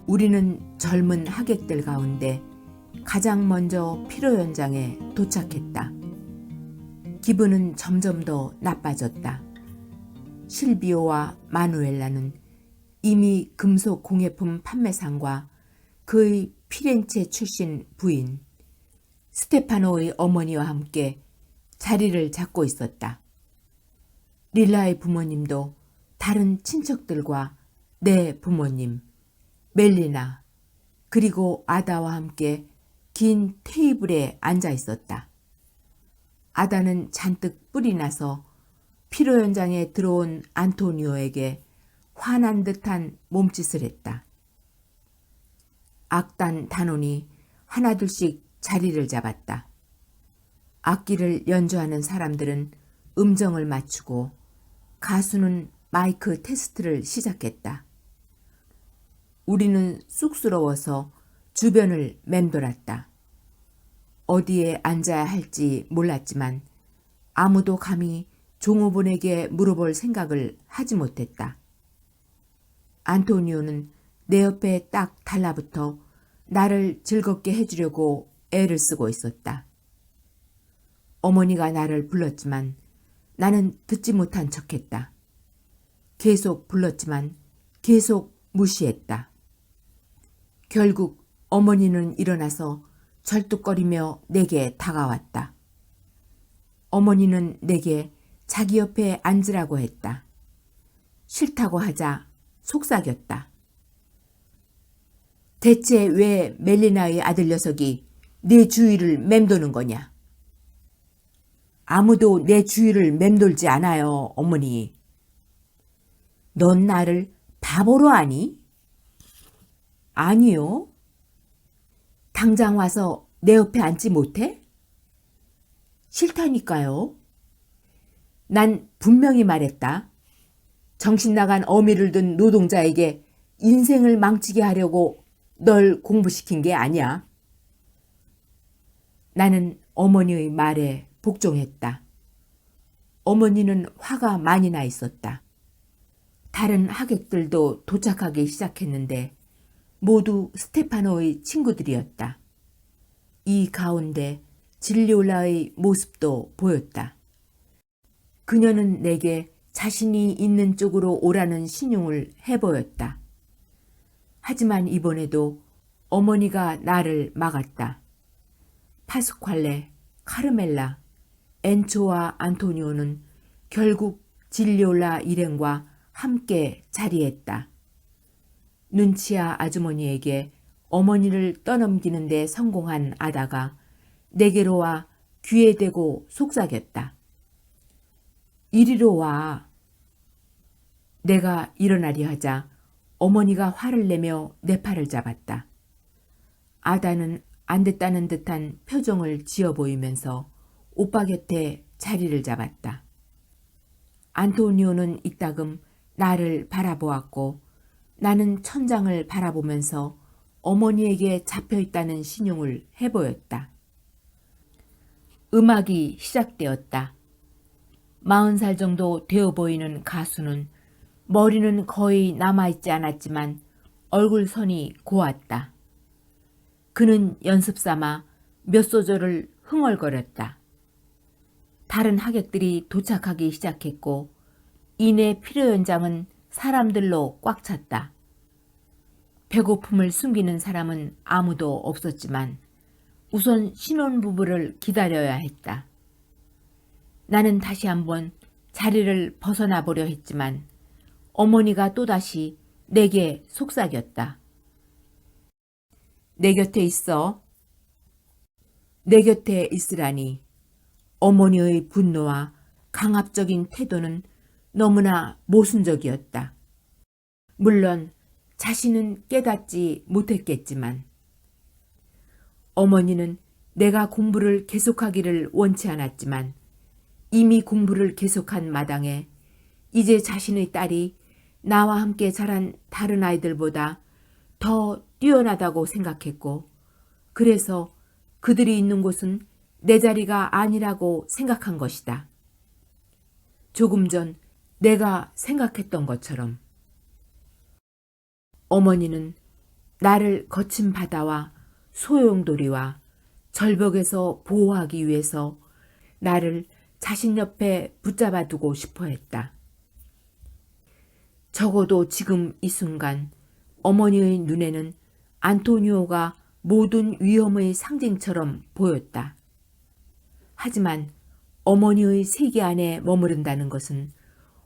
우리는 젊은 하객들 가운데 가장 먼저 피로 현장에 도착했다. 기분은 점점 더 나빠졌다. 실비오와 마누엘라는 이미 금속 공예품 판매상과 그의 피렌체 출신 부인 스테파노의 어머니와 함께 자리를 잡고 있었다. 릴라의 부모님도 다른 친척들과 내 부모님, 멜리나, 그리고 아다와 함께 긴 테이블에 앉아 있었다. 아다는 잔뜩 뿔이 나서 피로 현장에 들어온 안토니오에게 화난 듯한 몸짓을 했다. 악단 단원이 하나둘씩 자리를 잡았다. 악기를 연주하는 사람들은 음정을 맞추고 가수는 마이크 테스트를 시작했다. 우리는 쑥스러워서 주변을 맴돌았다. 어디에 앉아야 할지 몰랐지만 아무도 감히 종업원에게 물어볼 생각을 하지 못했다. 안토니오는 내 옆에 딱 달라붙어 나를 즐겁게 해주려고 애를 쓰고 있었다. 어머니가 나를 불렀지만 나는 듣지 못한 척했다. 계속 불렀지만 계속 무시했다. 결국 어머니는 일어나서 절뚝거리며 내게 다가왔다. 어머니는 내게 자기 옆에 앉으라고 했다. 싫다고 하자 속삭였다. 대체 왜 멜리나의 아들 녀석이 내 주위를 맴도는 거냐? 아무도 내 주위를 맴돌지 않아요, 어머니. 넌 나를 바보로 아니? 아니요. 당장 와서 내 옆에 앉지 못해? 싫다니까요. 난 분명히 말했다. 정신 나간 어미를 둔 노동자에게 인생을 망치게 하려고 널 공부시킨 게 아니야. 나는 어머니의 말에 복종했다. 어머니는 화가 많이 나 있었다. 다른 하객들도 도착하기 시작했는데 모두 스테파노의 친구들이었다. 이 가운데 질리올라의 모습도 보였다. 그녀는 내게 자신이 있는 쪽으로 오라는 신용을 해보였다. 하지만 이번에도 어머니가 나를 막았다. 파스칼레, 카르멜라, 엔초와 안토니오는 결국 질리올라 일행과 함께 자리했다. 눈치아 아주머니에게 어머니를 떠넘기는 데 성공한 아다가 내게로 와 귀에 대고 속삭였다. 이리로 와. 내가 일어나려 하자 어머니가 화를 내며 내 팔을 잡았다. 아다는 안 됐다는 듯한 표정을 지어 보이면서 오빠 곁에 자리를 잡았다. 안토니오는 이따금 나를 바라보았고 나는 천장을 바라보면서 어머니에게 잡혀있다는 신용을 해보였다. 음악이 시작되었다. 40살 정도 되어 보이는 가수는 머리는 거의 남아있지 않았지만 얼굴선이 고왔다. 그는 연습삼아 몇 소절을 흥얼거렸다. 다른 하객들이 도착하기 시작했고 이내 피로 현장은 사람들로 꽉 찼다. 배고픔을 숨기는 사람은 아무도 없었지만 우선 신혼부부를 기다려야 했다. 나는 다시 한번 자리를 벗어나 보려 했지만 어머니가 또다시 내게 속삭였다. 내 곁에 있어. 내 곁에 있으라니. 어머니의 분노와 강압적인 태도는 너무나 모순적이었다. 물론 자신은 깨닫지 못했겠지만 어머니는 내가 공부를 계속하기를 원치 않았지만 이미 공부를 계속한 마당에 이제 자신의 딸이 나와 함께 자란 다른 아이들보다 더 뛰어나다고 생각했고 그래서 그들이 있는 곳은 내 자리가 아니라고 생각한 것이다. 조금 전 내가 생각했던 것처럼. 어머니는 나를 거친 바다와 소용돌이와 절벽에서 보호하기 위해서 나를 자신 옆에 붙잡아 두고 싶어 했다. 적어도 지금 이 순간 어머니의 눈에는 안토니오가 모든 위험의 상징처럼 보였다. 하지만 어머니의 세계 안에 머무른다는 것은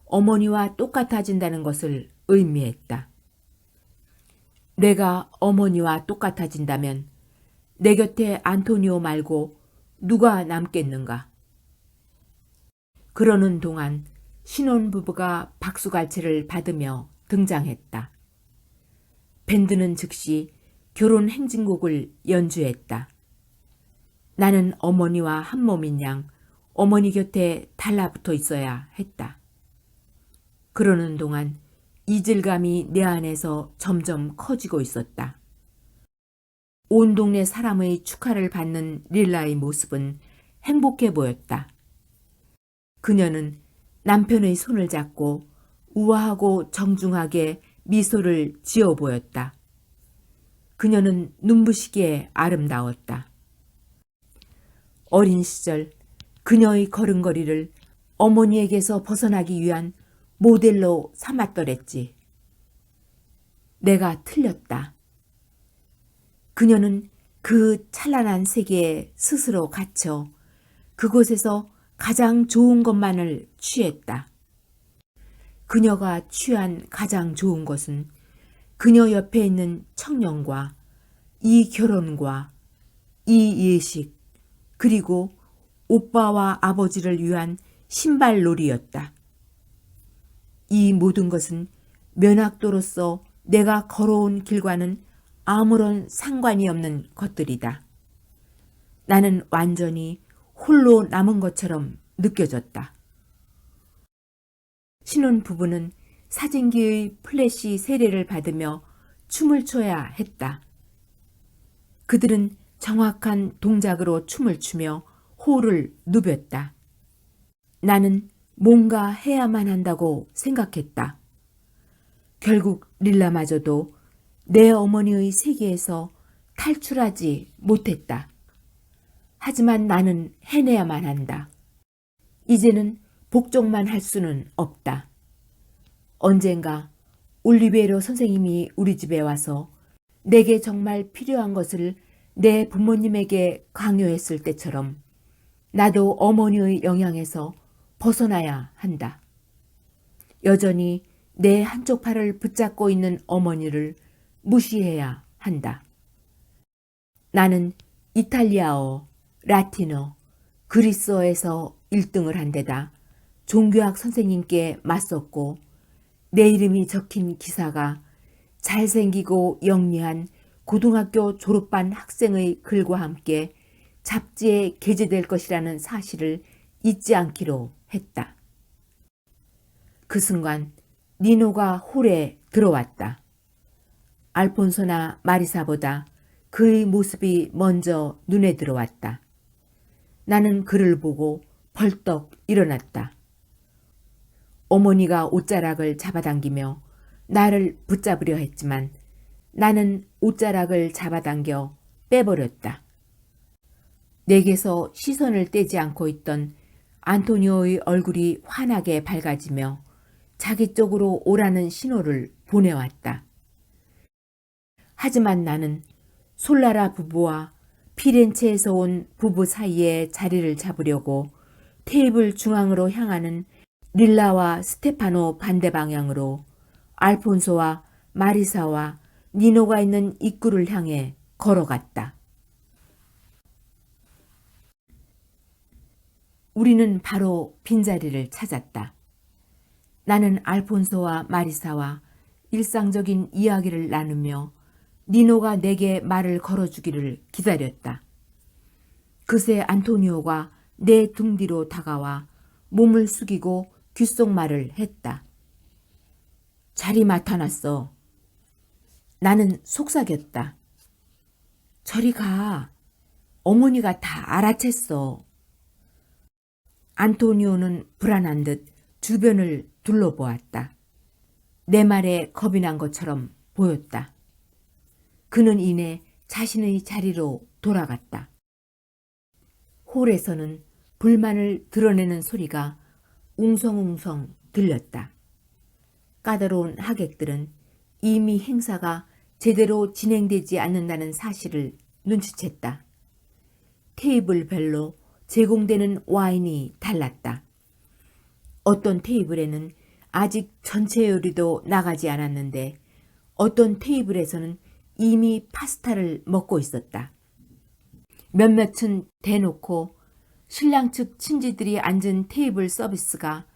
어머니와 똑같아진다는 것을 의미했다. 내가 어머니와 똑같아진다면 내 곁에 안토니오 말고 누가 남겠는가? 그러는 동안 신혼부부가 박수갈채를 받으며 등장했다. 밴드는 즉시 결혼 행진곡을 연주했다. 나는 어머니와 한 몸인 양 어머니 곁에 달라붙어 있어야 했다. 그러는 동안 이질감이 내 안에서 점점 커지고 있었다. 온 동네 사람의 축하를 받는 릴라의 모습은 행복해 보였다. 그녀는 남편의 손을 잡고 우아하고 정중하게 미소를 지어 보였다. 그녀는 눈부시게 아름다웠다. 어린 시절 그녀의 걸음걸이를 어머니에게서 벗어나기 위한 모델로 삼았더랬지. 내가 틀렸다. 그녀는 그 찬란한 세계에 스스로 갇혀 그곳에서 가장 좋은 것만을 취했다. 그녀가 취한 가장 좋은 것은 그녀 옆에 있는 청년과 이 결혼과 이 예식 그리고 오빠와 아버지를 위한 신발놀이였다. 이 모든 것은 면학도로서 내가 걸어온 길과는 아무런 상관이 없는 것들이다. 나는 완전히 홀로 남은 것처럼 느껴졌다. 신혼부부는 사진기의 플래시 세례를 받으며 춤을 춰야 했다. 그들은 정확한 동작으로 춤을 추며 호를 누볐다. 나는 뭔가 해야만 한다고 생각했다. 결국 릴라마저도 내 어머니의 세계에서 탈출하지 못했다. 하지만 나는 해내야만 한다. 이제는 복종만 할 수는 없다. 언젠가 올리베로 선생님이 우리 집에 와서 내게 정말 필요한 것을 내 부모님에게 강요했을 때처럼 나도 어머니의 영향에서 벗어나야 한다. 여전히 내 한쪽 팔을 붙잡고 있는 어머니를 무시해야 한다. 나는 이탈리아어, 라틴어, 그리스어에서 1등을 한 데다 종교학 선생님께 맞섰고 내 이름이 적힌 기사가 잘생기고 영리한 고등학교 졸업반 학생의 글과 함께 잡지에 게재될 것이라는 사실을 잊지 않기로 했다. 그 순간 니노가 홀에 들어왔다. 알폰소나 마리사보다 그의 모습이 먼저 눈에 들어왔다. 나는 그를 보고 벌떡 일어났다. 어머니가 옷자락을 잡아당기며 나를 붙잡으려 했지만 나는 옷자락을 잡아당겨 빼버렸다. 내게서 시선을 떼지 않고 있던 안토니오의 얼굴이 환하게 밝아지며 자기 쪽으로 오라는 신호를 보내왔다. 하지만 나는 솔라라 부부와 피렌체에서 온 부부 사이에 자리를 잡으려고 테이블 중앙으로 향하는 릴라와 스테파노 반대 방향으로 알폰소와 마리사와 니노가 있는 입구를 향해 걸어갔다. 우리는 바로 빈자리를 찾았다. 나는 알폰소와 마리사와 일상적인 이야기를 나누며 니노가 내게 말을 걸어주기를 기다렸다. 그새 안토니오가 내 등 뒤로 다가와 몸을 숙이고 귓속말을 했다. 자리 맡아놨어. 나는 속삭였다. 저리 가. 어머니가 다 알아챘어. 안토니오는 불안한 듯 주변을 둘러보았다. 내 말에 겁이 난 것처럼 보였다. 그는 이내 자신의 자리로 돌아갔다. 홀에서는 불만을 드러내는 소리가 웅성웅성 들렸다. 까다로운 하객들은 이미 행사가 제대로 진행되지 않는다는 사실을 눈치챘다. 테이블별로 제공되는 와인이 달랐다. 어떤 테이블에는 아직 전체 요리도 나가지 않았는데 어떤 테이블에서는 이미 파스타를 먹고 있었다. 몇몇은 대놓고 신랑 측 친지들이 앉은 테이블 서비스가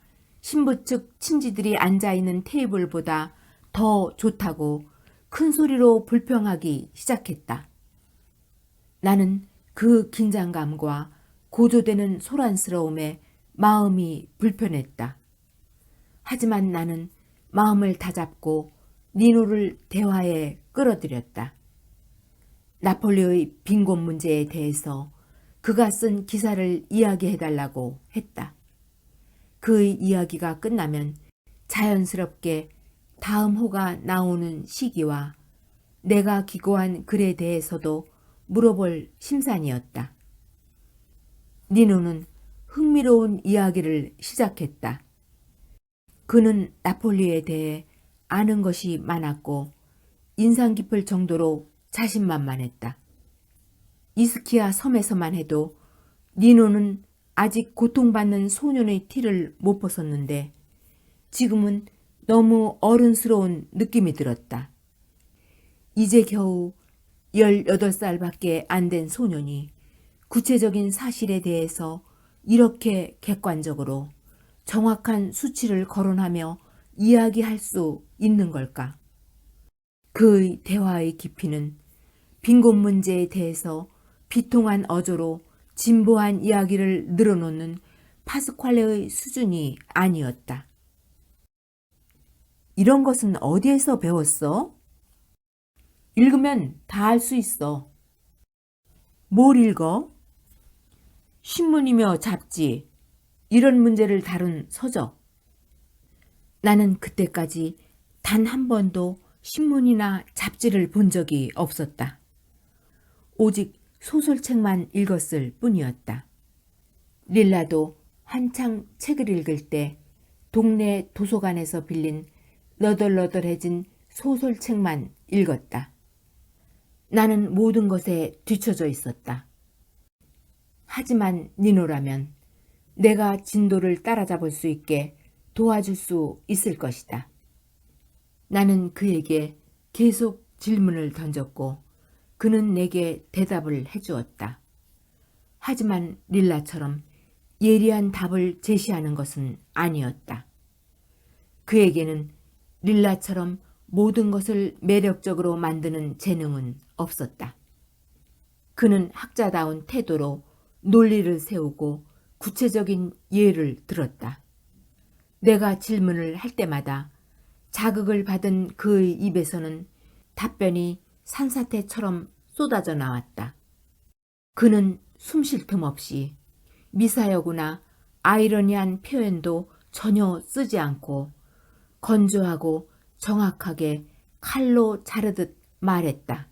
신부 측 친지들이 앉아있는 테이블보다 더 좋다고 큰 소리로 불평하기 시작했다. 나는 그 긴장감과 고조되는 소란스러움에 마음이 불편했다. 하지만 나는 마음을 다잡고 니노를 대화에 끌어들였다. 나폴리의 빈곤 문제에 대해서 그가 쓴 기사를 이야기해달라고 했다. 그의 이야기가 끝나면 자연스럽게 다음 호가 나오는 시기와 내가 기고한 글에 대해서도 물어볼 심산이었다. 니노는 흥미로운 이야기를 시작했다. 그는 나폴리에 대해 아는 것이 많았고 인상 깊을 정도로 자신만만했다. 이스키아 섬에서만 해도 니노는 아직 고통받는 소년의 티를 못 벗었는데 지금은 너무 어른스러운 느낌이 들었다. 이제 겨우 18살밖에 안 된 소년이 구체적인 사실에 대해서 이렇게 객관적으로 정확한 수치를 거론하며 이야기할 수 있는 걸까? 그의 대화의 깊이는 빈곤 문제에 대해서 비통한 어조로 진보한 이야기를 늘어놓는 파스퀄레의 수준이 아니었다. 이런 것은 어디에서 배웠어? 읽으면 다 알 수 있어. 뭘 읽어? 신문이며 잡지, 이런 문제를 다룬 서적. 나는 그때까지 단 한 번도 신문이나 잡지를 본 적이 없었다. 오직 소설책만 읽었을 뿐이었다. 릴라도 한창 책을 읽을 때 동네 도서관에서 빌린 너덜너덜해진 소설책만 읽었다. 나는 모든 것에 뒤처져 있었다. 하지만 니노라면 내가 진도를 따라잡을 수 있게 도와줄 수 있을 것이다. 나는 그에게 계속 질문을 던졌고 그는 내게 대답을 해주었다. 하지만 릴라처럼 예리한 답을 제시하는 것은 아니었다. 그에게는 릴라처럼 모든 것을 매력적으로 만드는 재능은 없었다. 그는 학자다운 태도로 논리를 세우고 구체적인 예를 들었다. 내가 질문을 할 때마다 자극을 받은 그의 입에서는 답변이 산사태처럼 쏟아져 나왔다. 그는 숨 쉴 틈 없이 미사여구나 아이러니한 표현도 전혀 쓰지 않고 건조하고 정확하게 칼로 자르듯 말했다.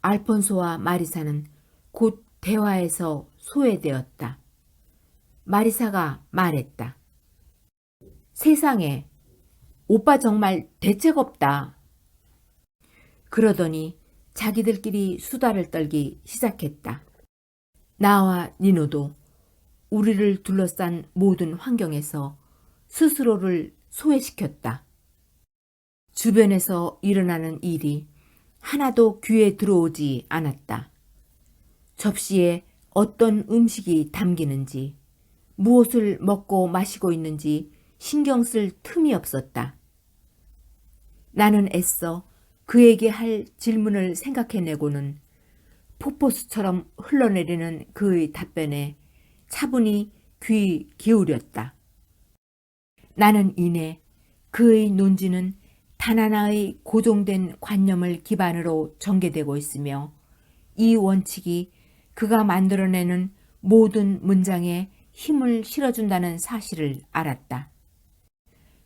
알폰소와 마리사는 곧 대화에서 소외되었다. 마리사가 말했다. 세상에, 오빠 정말 대책 없다. 그러더니 자기들끼리 수다를 떨기 시작했다. 나와 니노도 우리를 둘러싼 모든 환경에서 스스로를 소외시켰다. 주변에서 일어나는 일이 하나도 귀에 들어오지 않았다. 접시에 어떤 음식이 담기는지, 무엇을 먹고 마시고 있는지 신경 쓸 틈이 없었다. 나는 애써 그에게 할 질문을 생각해내고는 폭포수처럼 흘러내리는 그의 답변에 차분히 귀 기울였다. 나는 이내 그의 논지는 단 하나의 고정된 관념을 기반으로 전개되고 있으며 이 원칙이 그가 만들어내는 모든 문장에 힘을 실어준다는 사실을 알았다.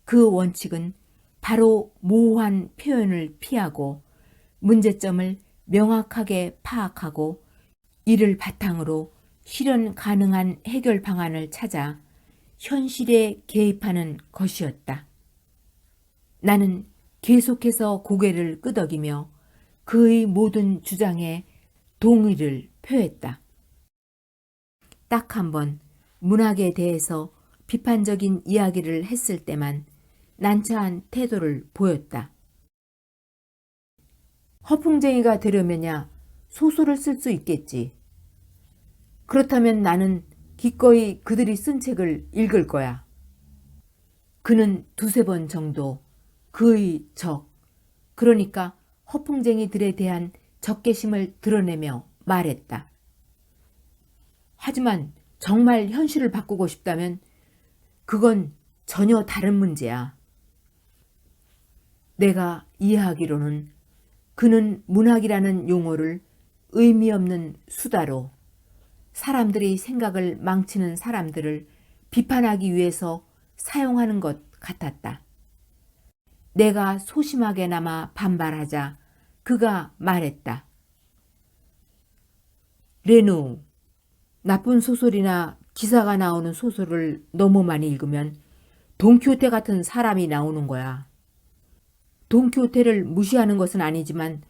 그 원칙은 바로 모호한 표현을 피하고 문제점을 명확하게 파악하고 이를 바탕으로 실현 가능한 해결 방안을 찾아 현실에 개입하는 것이었다. 나는 계속해서 고개를 끄덕이며 그의 모든 주장에 동의를 표했다. 딱 한 번 문학에 대해서 비판적인 이야기를 했을 때만 난처한 태도를 보였다. 허풍쟁이가 되려면야 소설을 쓸 수 있겠지. 그렇다면 나는 기꺼이 그들이 쓴 책을 읽을 거야. 그는 두세 번 정도 그의 그러니까 허풍쟁이들에 대한 적개심을 드러내며 말했다. 하지만 정말 현실을 바꾸고 싶다면 그건 전혀 다른 문제야. 내가 이해하기로는 그는 문학이라는 용어를 의미 없는 수다로 사람들의 생각을 망치는 사람들을 비판하기 위해서 사용하는 것 같았다. 내가 소심하게나마 반발하자 그가 말했다. 레누, 나쁜 소설이나 기사가 나오는 소설을 너무 많이 읽으면 돈키호테 같은 사람이 나오는 거야. 돈키호테를 무시하는 것은 아니지만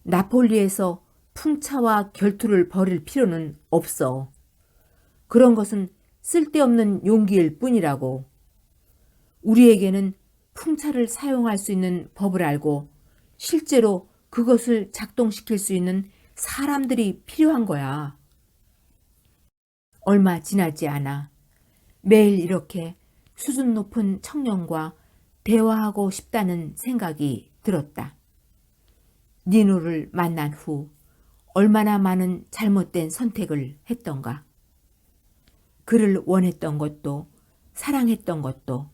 나폴리에서 풍차와 결투를 벌일 필요는 없어. 그런 것은 쓸데없는 용기일 뿐이라고. 우리에게는 풍차를 사용할 수 있는 법을 알고 실제로 그것을 작동시킬 수 있는 사람들이 필요한 거야. 얼마 지나지 않아 매일 이렇게 수준 높은 청년과 대화하고 싶다는 생각이 들었다. 니노를 만난 후 얼마나 많은 잘못된 선택을 했던가. 그를 원했던 것도 사랑했던 것도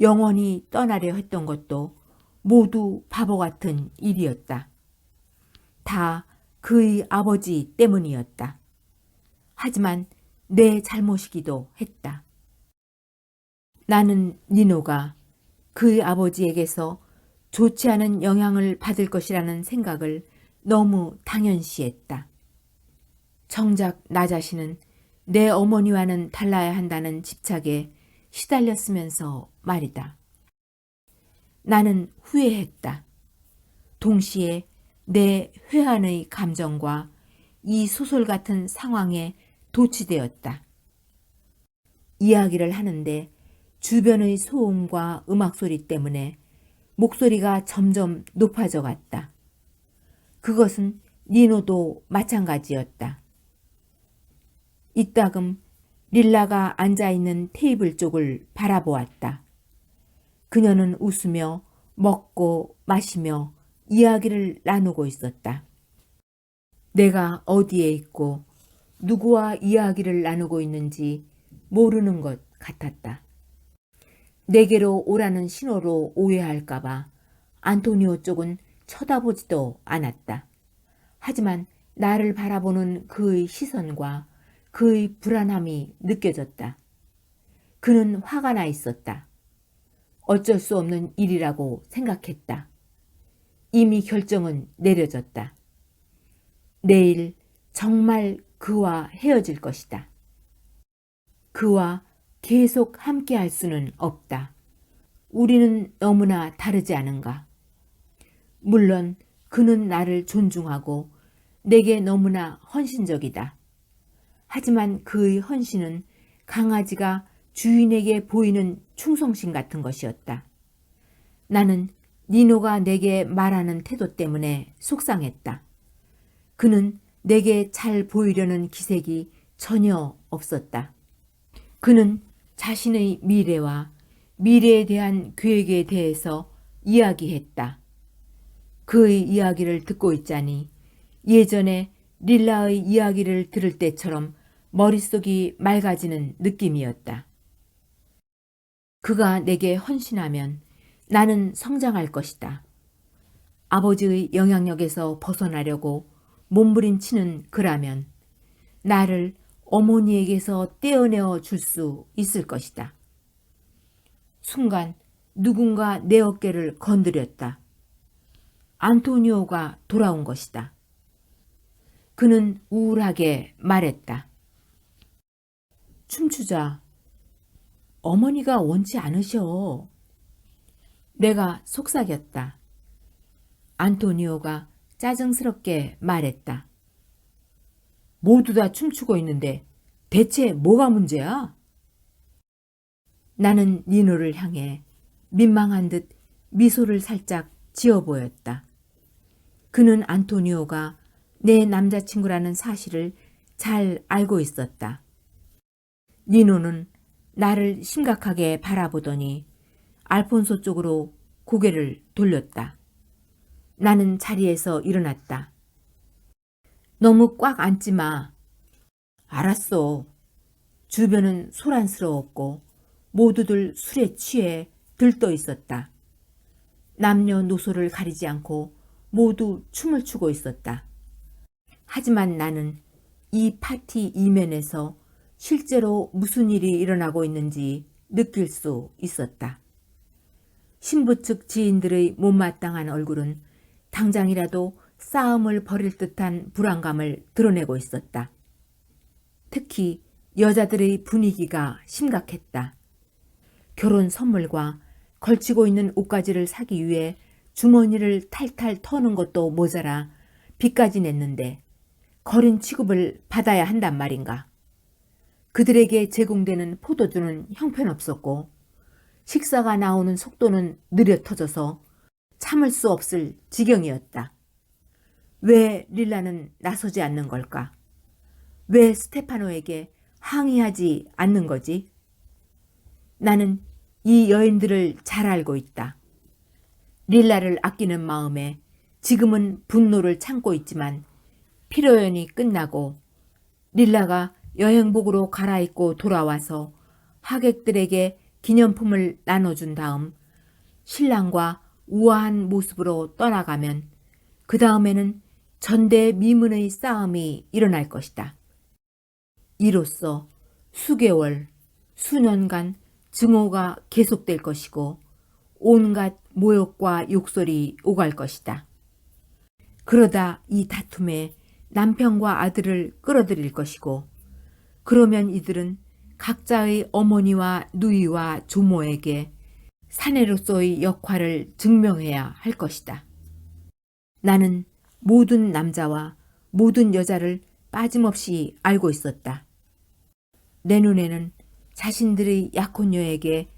영원히 떠나려 했던 것도 모두 바보 같은 일이었다. 다 그의 아버지 때문이었다. 하지만 내 잘못이기도 했다. 나는 니노가 그의 아버지에게서 좋지 않은 영향을 받을 것이라는 생각을 너무 당연시했다. 정작 나 자신은 내 어머니와는 달라야 한다는 집착에 시달렸으면서 말이다. 나는 후회했다. 동시에 내 회한의 감정과 이 소설 같은 상황에 도취되었다. 이야기를 하는데 주변의 소음과 음악 소리 때문에 목소리가 점점 높아져 갔다. 그것은 니노도 마찬가지였다. 이따금 릴라가 앉아있는 테이블 쪽을 바라보았다. 그녀는 웃으며 먹고 마시며 이야기를 나누고 있었다. 내가 어디에 있고 누구와 이야기를 나누고 있는지 모르는 것 같았다. 내게로 오라는 신호로 오해할까봐 안토니오 쪽은 쳐다보지도 않았다. 하지만 나를 바라보는 그의 시선과 그의 불안함이 느껴졌다. 그는 화가 나 있었다. 어쩔 수 없는 일이라고 생각했다. 이미 결정은 내려졌다. 내일 정말 그와 헤어질 것이다. 그와 계속 함께 할 수는 없다. 우리는 너무나 다르지 않은가. 물론 그는 나를 존중하고 내게 너무나 헌신적이다. 하지만 그의 헌신은 강아지가 주인에게 보이는 충성심 같은 것이었다. 나는 니노가 내게 말하는 태도 때문에 속상했다. 그는 내게 잘 보이려는 기색이 전혀 없었다. 그는 자신의 미래와 미래에 대한 계획에 대해서 이야기했다. 그의 이야기를 듣고 있자니 예전에 릴라의 이야기를 들을 때처럼 머릿속이 맑아지는 느낌이었다. 그가 내게 헌신하면 나는 성장할 것이다. 아버지의 영향력에서 벗어나려고 몸부림치는 그라면 나를 어머니에게서 떼어내어 줄 수 있을 것이다. 순간 누군가 내 어깨를 건드렸다. 안토니오가 돌아온 것이다. 그는 우울하게 말했다. 춤추자. 어머니가 원치 않으셔. 내가 속삭였다. 안토니오가 짜증스럽게 말했다. 모두 다 춤추고 있는데 대체 뭐가 문제야? 나는 니노를 향해 민망한 듯 미소를 살짝 지어 보였다. 그는 안토니오가 내 남자친구라는 사실을 잘 알고 있었다. 니노는 나를 심각하게 바라보더니 알폰소 쪽으로 고개를 돌렸다. 나는 자리에서 일어났다. 너무 꽉 앉지 마. 알았어. 주변은 소란스러웠고 모두들 술에 취해 들떠 있었다. 남녀노소를 가리지 않고 모두 춤을 추고 있었다. 하지만 나는 이 파티 이면에서 실제로 무슨 일이 일어나고 있는지 느낄 수 있었다. 신부 측 지인들의 못마땅한 얼굴은 당장이라도 싸움을 벌일 듯한 불안감을 드러내고 있었다. 특히 여자들의 분위기가 심각했다. 결혼 선물과 걸치고 있는 옷가지를 사기 위해 주머니를 탈탈 터는 것도 모자라 빚까지 냈는데 거린 취급을 받아야 한단 말인가. 그들에게 제공되는 포도주는 형편없었고 식사가 나오는 속도는 느려 터져서 참을 수 없을 지경이었다. 왜 릴라는 나서지 않는 걸까? 왜 스테파노에게 항의하지 않는 거지? 나는 이 여인들을 잘 알고 있다. 릴라를 아끼는 마음에 지금은 분노를 참고 있지만 피로연이 끝나고 릴라가 여행복으로 갈아입고 돌아와서 하객들에게 기념품을 나눠준 다음 신랑과 우아한 모습으로 떠나가면 그 다음에는 전대미문의 싸움이 일어날 것이다. 이로써 수개월, 수년간 증오가 계속될 것이고 온갖 모욕과 욕설이 오갈 것이다. 그러다 이 다툼에 남편과 아들을 끌어들일 것이고 그러면 이들은 각자의 어머니와 누이와 조모에게 사내로서의 역할을 증명해야 할 것이다. 나는 모든 남자와 모든 여자를 빠짐없이 알고 있었다. 내 눈에는 자신들의 약혼녀에게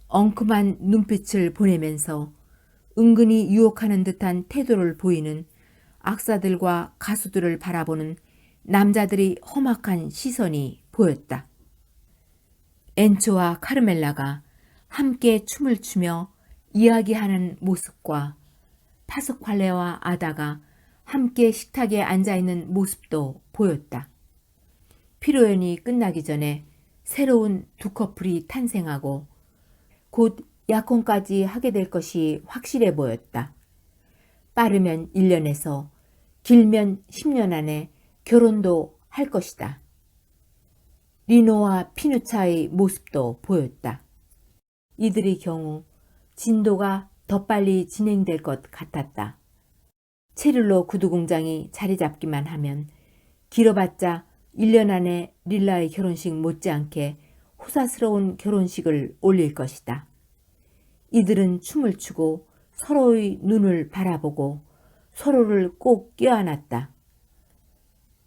엉큼한 눈빛을 보내면서 은근히 유혹하는 듯한 태도를 보이는 악사들과 가수들을 바라보는 남자들의 험악한 시선이 보였다. 엔초와 카르멜라가 함께 춤을 추며 이야기하는 모습과 파스칼레와 아다가 함께 식탁에 앉아있는 모습도 보였다. 피로연이 끝나기 전에 새로운 두 커플이 탄생하고 곧 약혼까지 하게 될 것이 확실해 보였다. 빠르면 1년에서 길면 10년 안에 결혼도 할 것이다. 리노와 피누차의 모습도 보였다. 이들의 경우 진도가 더 빨리 진행될 것 같았다. 체를로 구두 공장이 자리 잡기만 하면 길어봤자 1년 안에 릴라의 결혼식 못지않게 호사스러운 결혼식을 올릴 것이다. 이들은 춤을 추고 서로의 눈을 바라보고 서로를 꼭 껴안았다.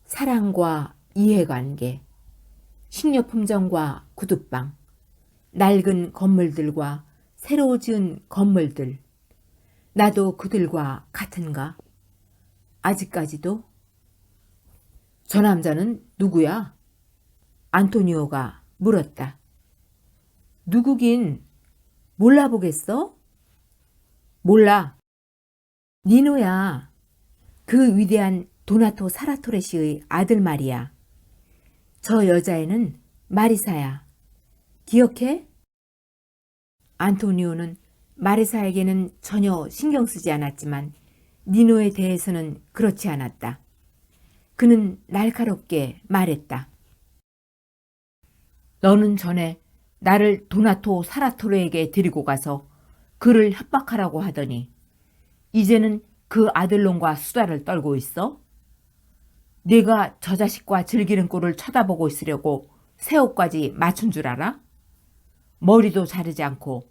사랑과 이해관계, 식료품점과 구두방, 낡은 건물들과 새로 지은 건물들. 나도 그들과 같은가? 아직까지도? 저 남자는 누구야? 안토니오가 물었다. 누구긴 몰라보겠어? 몰라. 니노야. 그 위대한 도나토 사라토레시의 아들 말이야. 저 여자애는 마리사야. 기억해? 안토니오는 마리사에게는 전혀 신경 쓰지 않았지만 니노에 대해서는 그렇지 않았다. 그는 날카롭게 말했다. 너는 전에 나를 도나토 사라토레에게 데리고 가서 그를 협박하라고 하더니 이제는 그 아들놈과 수다를 떨고 있어? 네가 저 자식과 즐기는 꼴을 쳐다보고 있으려고 새 옷까지 맞춘 줄 알아? 머리도 자르지 않고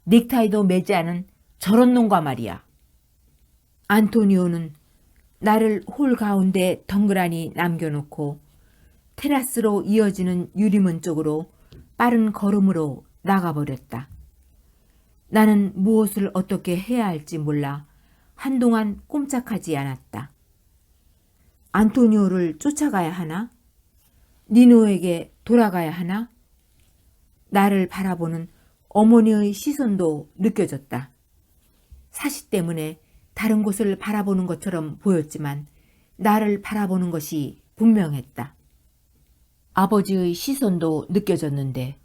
넥타이도 매지 않은 저런 놈과 말이야. 안토니오는 나를 홀 가운데 덩그라니 남겨놓고 테라스로 이어지는 유리문 쪽으로 빠른 걸음으로 나가버렸다. 나는 무엇을 어떻게 해야 할지 몰라 한동안 꼼짝하지 않았다. 안토니오를 쫓아가야 하나? 니노에게 돌아가야 하나? 나를 바라보는 어머니의 시선도 느껴졌다. 사시 때문에 다른 곳을 바라보는 것처럼 보였지만 나를 바라보는 것이 분명했다. 아버지의 시선도 느껴졌는데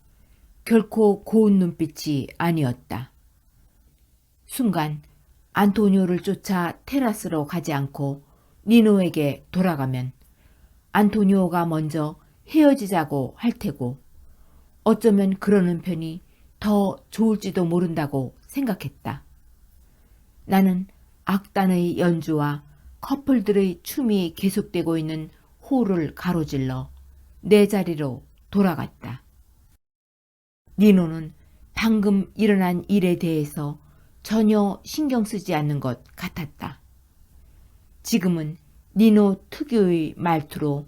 결코 고운 눈빛이 아니었다. 순간 안토니오를 쫓아 테라스로 가지 않고 니노에게 돌아가면 안토니오가 먼저 헤어지자고 할 테고 어쩌면 그러는 편이 더 좋을지도 모른다고 생각했다. 나는 악단의 연주와 커플들의 춤이 계속되고 있는 홀을 가로질러 내 자리로 돌아갔다. 니노는 방금 일어난 일에 대해서 전혀 신경 쓰지 않는 것 같았다. 지금은 니노 특유의 말투로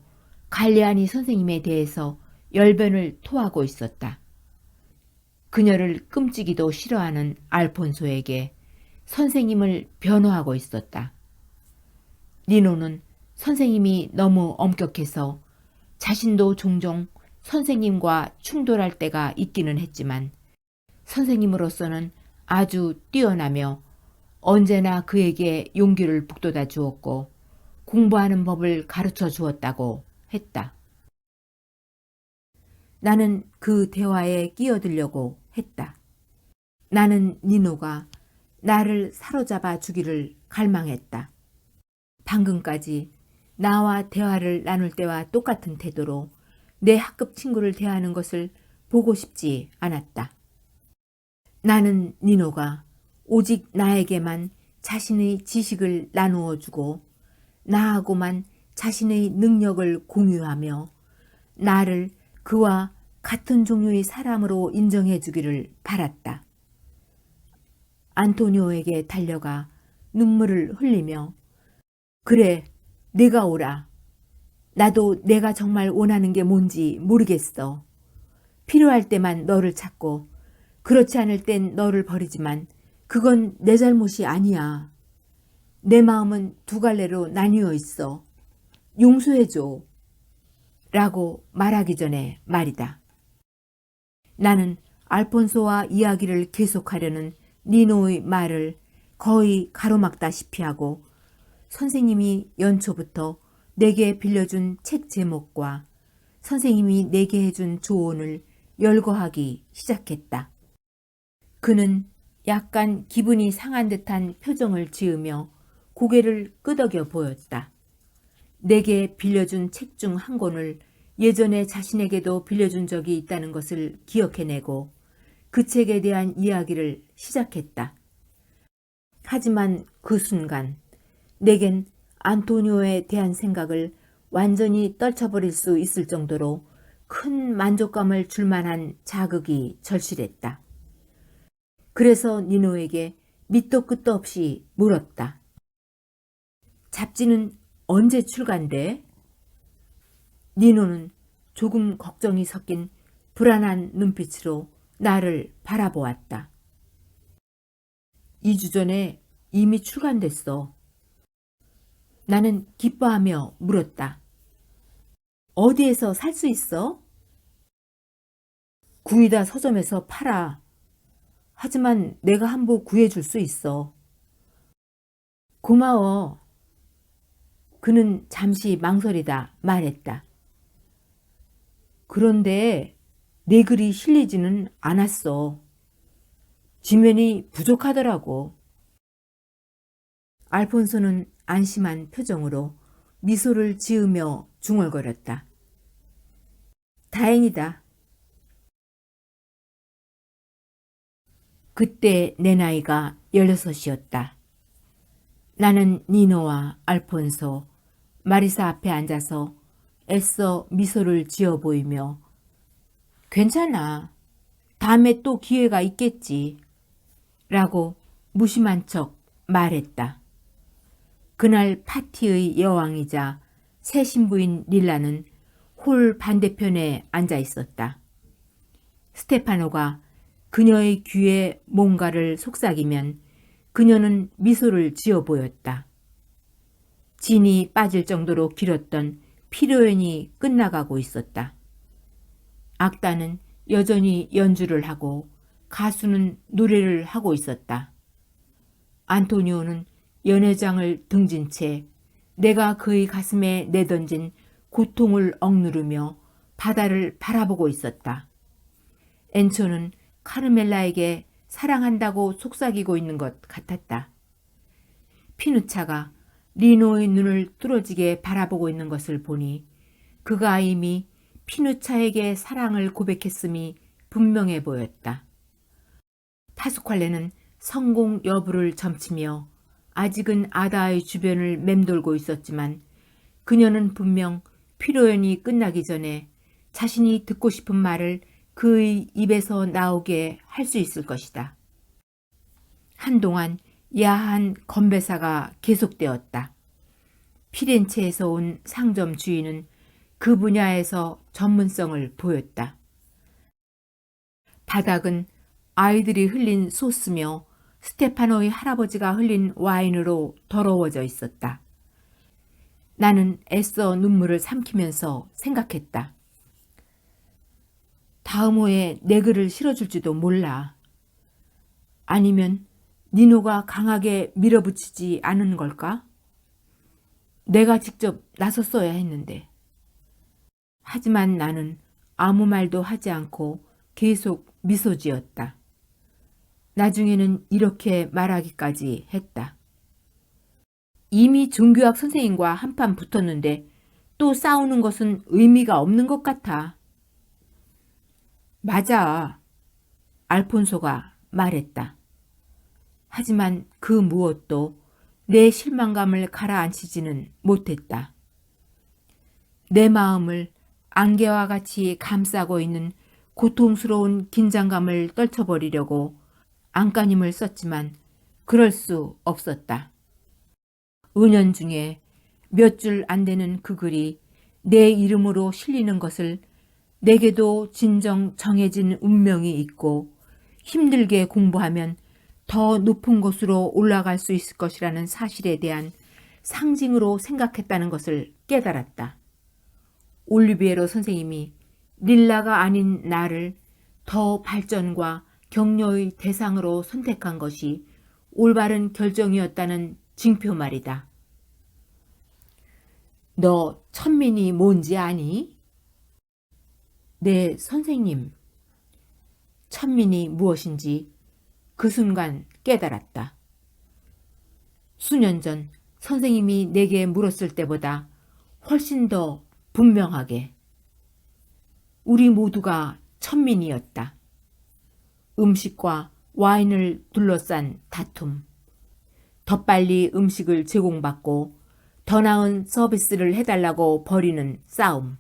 갈레아니 선생님에 대해서 열변을 토하고 있었다. 그녀를 끔찍이도 싫어하는 알폰소에게 선생님을 변호하고 있었다. 니노는 선생님이 너무 엄격해서 자신도 종종 선생님과 충돌할 때가 있기는 했지만 선생님으로서는 아주 뛰어나며 언제나 그에게 용기를 북돋아 주었고 공부하는 법을 가르쳐 주었다고 했다. 나는 그 대화에 끼어들려고 했다. 나는 니노가 나를 사로잡아 주기를 갈망했다. 방금까지 나와 대화를 나눌 때와 똑같은 태도로 내 학급 친구를 대하는 것을 보고 싶지 않았다. 나는 니노가 오직 나에게만 자신의 지식을 나누어 주고 나하고만 자신의 능력을 공유하며 나를 그와 같은 종류의 사람으로 인정해 주기를 바랐다. 안토니오에게 달려가 눈물을 흘리며 그래, 네가 오라. 나도 내가 정말 원하는 게 뭔지 모르겠어. 필요할 때만 너를 찾고 그렇지 않을 땐 너를 버리지만 그건 내 잘못이 아니야. 내 마음은 두 갈래로 나뉘어 있어. 용서해줘. 라고 말하기 전에 말이다. 나는 알폰소와 이야기를 계속하려는 니노의 말을 거의 가로막다시피 하고 선생님이 연초부터 내게 빌려준 책 제목과 선생님이 내게 해준 조언을 열거하기 시작했다. 그는 약간 기분이 상한 듯한 표정을 지으며 고개를 끄덕여 보였다. 내게 빌려준 책 중 한 권을 예전에 자신에게도 빌려준 적이 있다는 것을 기억해내고 그 책에 대한 이야기를 시작했다. 하지만 그 순간 내겐 안토니오에 대한 생각을 완전히 떨쳐버릴 수 있을 정도로 큰 만족감을 줄 만한 자극이 절실했다. 그래서 니노에게 밑도 끝도 없이 물었다. 잡지는 언제 출간돼? 니노는 조금 걱정이 섞인 불안한 눈빛으로 나를 바라보았다. 2주 전에 이미 출간됐어. 나는 기뻐하며 물었다. 어디에서 살 수 있어? 구이다 서점에서 팔아. 하지만 내가 한 부 구해줄 수 있어. 고마워. 그는 잠시 망설이다 말했다. 그런데 내 글이 실리지는 않았어. 지면이 부족하더라고. 알폰소는 안심한 표정으로 미소를 지으며 중얼거렸다. 다행이다. 그때 내 나이가 16이었다. 나는 니노와 알폰소, 마리사 앞에 앉아서 애써 미소를 지어 보이며 괜찮아. 다음에 또 기회가 있겠지. 라고 무심한 척 말했다. 그날 파티의 여왕이자 새 신부인 릴라는 홀 반대편에 앉아 있었다. 스테파노가 그녀의 귀에 뭔가를 속삭이면 그녀는 미소를 지어 보였다. 진이 빠질 정도로 길었던 피로연이 끝나가고 있었다. 악단은 여전히 연주를 하고 가수는 노래를 하고 있었다. 안토니오는 연회장을 등진 채 내가 그의 가슴에 내던진 고통을 억누르며 바다를 바라보고 있었다. 엔초는 카르멜라에게 사랑한다고 속삭이고 있는 것 같았다. 피누차가 리노의 눈을 뚫어지게 바라보고 있는 것을 보니 그가 이미 피누차에게 사랑을 고백했음이 분명해 보였다. 파스칼레는 성공 여부를 점치며 아직은 아다의 주변을 맴돌고 있었지만 그녀는 분명 피로연이 끝나기 전에 자신이 듣고 싶은 말을 그의 입에서 나오게 할 수 있을 것이다. 한동안 야한 건배사가 계속되었다. 피렌체에서 온 상점 주인은 그 분야에서 전문성을 보였다. 바닥은 아이들이 흘린 소스며 스테파노의 할아버지가 흘린 와인으로 더러워져 있었다. 나는 애써 눈물을 삼키면서 생각했다. 다음 호에 내 글을 실어줄지도 몰라. 아니면 니노가 강하게 밀어붙이지 않은 걸까? 내가 직접 나섰어야 했는데. 하지만 나는 아무 말도 하지 않고 계속 미소 지었다. 나중에는 이렇게 말하기까지 했다. 이미 종교학 선생님과 한판 붙었는데 또 싸우는 것은 의미가 없는 것 같아. 맞아. 알폰소가 말했다. 하지만 그 무엇도 내 실망감을 가라앉히지는 못했다. 내 마음을 안개와 같이 감싸고 있는 고통스러운 긴장감을 떨쳐버리려고 안간힘을 썼지만 그럴 수 없었다. 은연중에 몇 줄 안 되는 그 글이 내 이름으로 실리는 것을 내게도 진정 정해진 운명이 있고 힘들게 공부하면 더 높은 곳으로 올라갈 수 있을 것이라는 사실에 대한 상징으로 생각했다는 것을 깨달았다. 올리비에로 선생님이 릴라가 아닌 나를 더 발전과 격려의 대상으로 선택한 것이 올바른 결정이었다는 징표 말이다. 너 천민이 뭔지 아니? 네, 선생님. 천민이 무엇인지 그 순간 깨달았다. 수년 전 선생님이 내게 물었을 때보다 훨씬 더 분명하게. 우리 모두가 천민이었다. 음식과 와인을 둘러싼 다툼, 더 빨리 음식을 제공받고 더 나은 서비스를 해달라고 벌이는 싸움,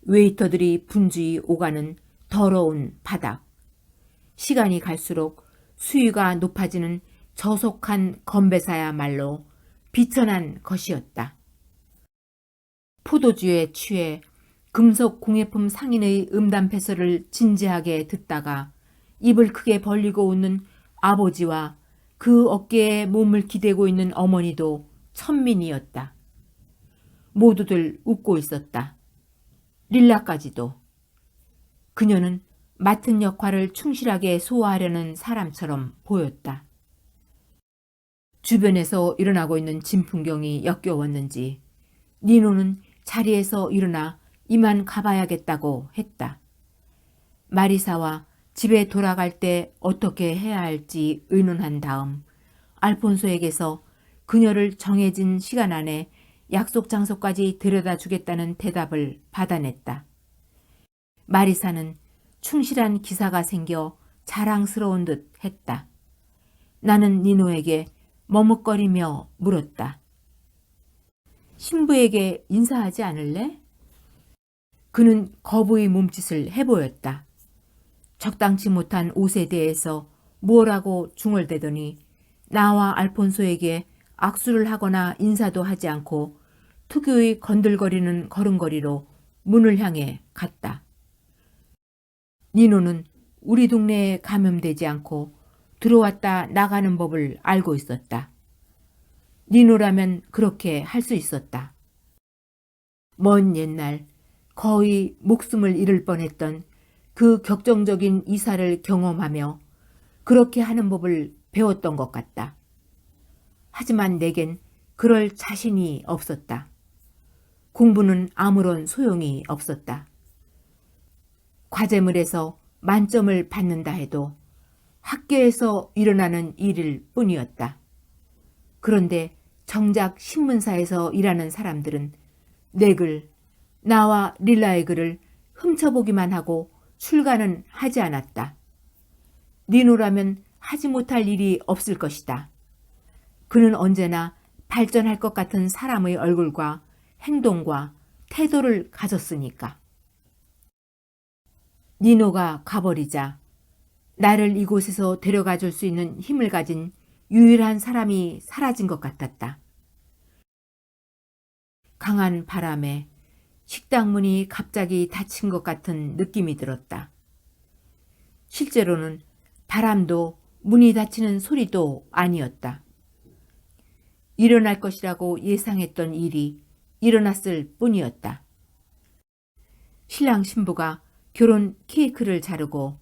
웨이터들이 분주히 오가는 더러운 바닥, 시간이 갈수록 수위가 높아지는 저속한 건배사야말로 비천한 것이었다. 포도주에 취해 금속 공예품 상인의 음담패설을 진지하게 듣다가 입을 크게 벌리고 웃는 아버지와 그 어깨에 몸을 기대고 있는 어머니도 천민이었다. 모두들 웃고 있었다. 릴라까지도. 그녀는 맡은 역할을 충실하게 소화하려는 사람처럼 보였다. 주변에서 일어나고 있는 진풍경이 역겨웠는지 니노는 자리에서 일어나 이만 가봐야겠다고 했다. 마리사와 집에 돌아갈 때 어떻게 해야 할지 의논한 다음 알폰소에게서 그녀를 정해진 시간 안에 약속 장소까지 데려다 주겠다는 대답을 받아냈다. 마리사는 충실한 기사가 생겨 자랑스러운 듯 했다. 나는 니노에게 머뭇거리며 물었다. 신부에게 인사하지 않을래? 그는 거부의 몸짓을 해보였다. 적당치 못한 옷에 대해서 뭐라고 중얼대더니 나와 알폰소에게 악수를 하거나 인사도 하지 않고 특유의 건들거리는 걸음걸이로 문을 향해 갔다. 니노는 우리 동네에 감염되지 않고 들어왔다 나가는 법을 알고 있었다. 니노라면 그렇게 할 수 있었다. 먼 옛날 거의 목숨을 잃을 뻔했던 그 격정적인 이사를 경험하며 그렇게 하는 법을 배웠던 것 같다. 하지만 내겐 그럴 자신이 없었다. 공부는 아무런 소용이 없었다. 과제물에서 만점을 받는다 해도 학교에서 일어나는 일일 뿐이었다. 그런데 정작 신문사에서 일하는 사람들은 내 글, 나와 릴라의 글을 훔쳐보기만 하고 출간은 하지 않았다. 니노라면 하지 못할 일이 없을 것이다. 그는 언제나 발전할 것 같은 사람의 얼굴과 행동과 태도를 가졌으니까. 니노가 가버리자 나를 이곳에서 데려가 줄 수 있는 힘을 가진 유일한 사람이 사라진 것 같았다. 강한 바람에 식당 문이 갑자기 닫힌 것 같은 느낌이 들었다. 실제로는 바람도 문이 닫히는 소리도 아니었다. 일어날 것이라고 예상했던 일이 일어났을 뿐이었다. 신랑 신부가 결혼 케이크를 자르고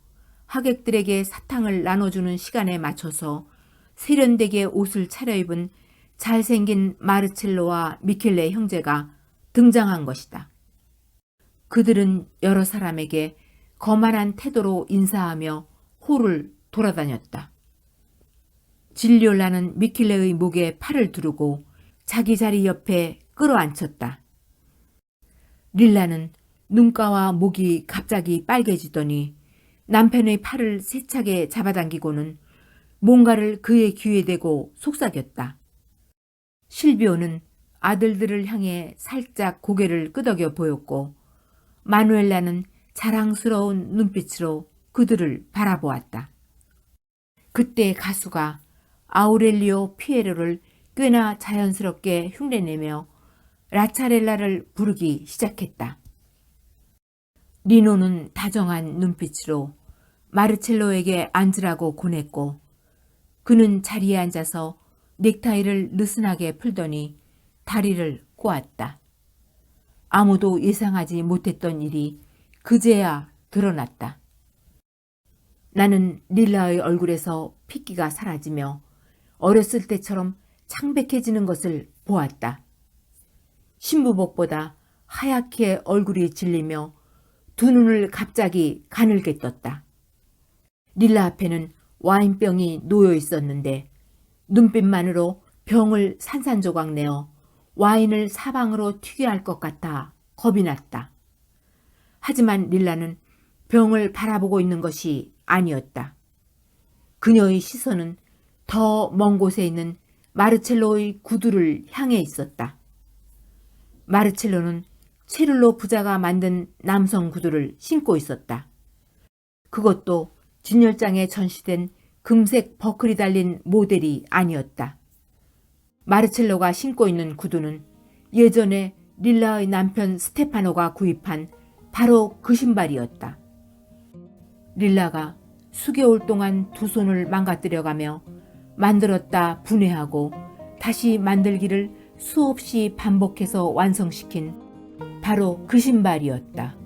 하객들에게 사탕을 나눠주는 시간에 맞춰서 세련되게 옷을 차려입은 잘생긴 마르첼로와 미켈레 형제가 등장한 것이다. 그들은 여러 사람에게 거만한 태도로 인사하며 홀을 돌아다녔다. 질리올라는 미켈레의 목에 팔을 두르고 자기 자리 옆에 끌어앉혔다. 릴라는 눈가와 목이 갑자기 빨개지더니 남편의 팔을 세차게 잡아당기고는 뭔가를 그의 귀에 대고 속삭였다. 실비오는 아들들을 향해 살짝 고개를 끄덕여 보였고 마누엘라는 자랑스러운 눈빛으로 그들을 바라보았다. 그때 가수가 아우렐리오 피에로를 꽤나 자연스럽게 흉내내며 라차렐라를 부르기 시작했다. 니노는 다정한 눈빛으로 마르첼로에게 앉으라고 권했고 그는 자리에 앉아서 넥타이를 느슨하게 풀더니 다리를 꼬았다. 아무도 예상하지 못했던 일이 그제야 드러났다. 나는 릴라의 얼굴에서 핏기가 사라지며 어렸을 때처럼 창백해지는 것을 보았다. 신부복보다 하얗게 얼굴이 질리며 두 눈을 갑자기 가늘게 떴다. 릴라 앞에는 와인병이 놓여 있었는데 눈빛만으로 병을 산산조각 내어 와인을 사방으로 튀게 할 것 같아 겁이 났다. 하지만 릴라는 병을 바라보고 있는 것이 아니었다. 그녀의 시선은 더 먼 곳에 있는 마르첼로의 구두를 향해 있었다. 마르첼로는 체를로 부자가 만든 남성 구두를 신고 있었다. 그것도 진열장에 전시된 금색 버클이 달린 모델이 아니었다. 마르첼로가 신고 있는 구두는 예전에 릴라의 남편 스테파노가 구입한 바로 그 신발이었다. 릴라가 수개월 동안 두 손을 망가뜨려가며 만들었다 분해하고 다시 만들기를 수없이 반복해서 완성시킨 바로 그 신발이었다.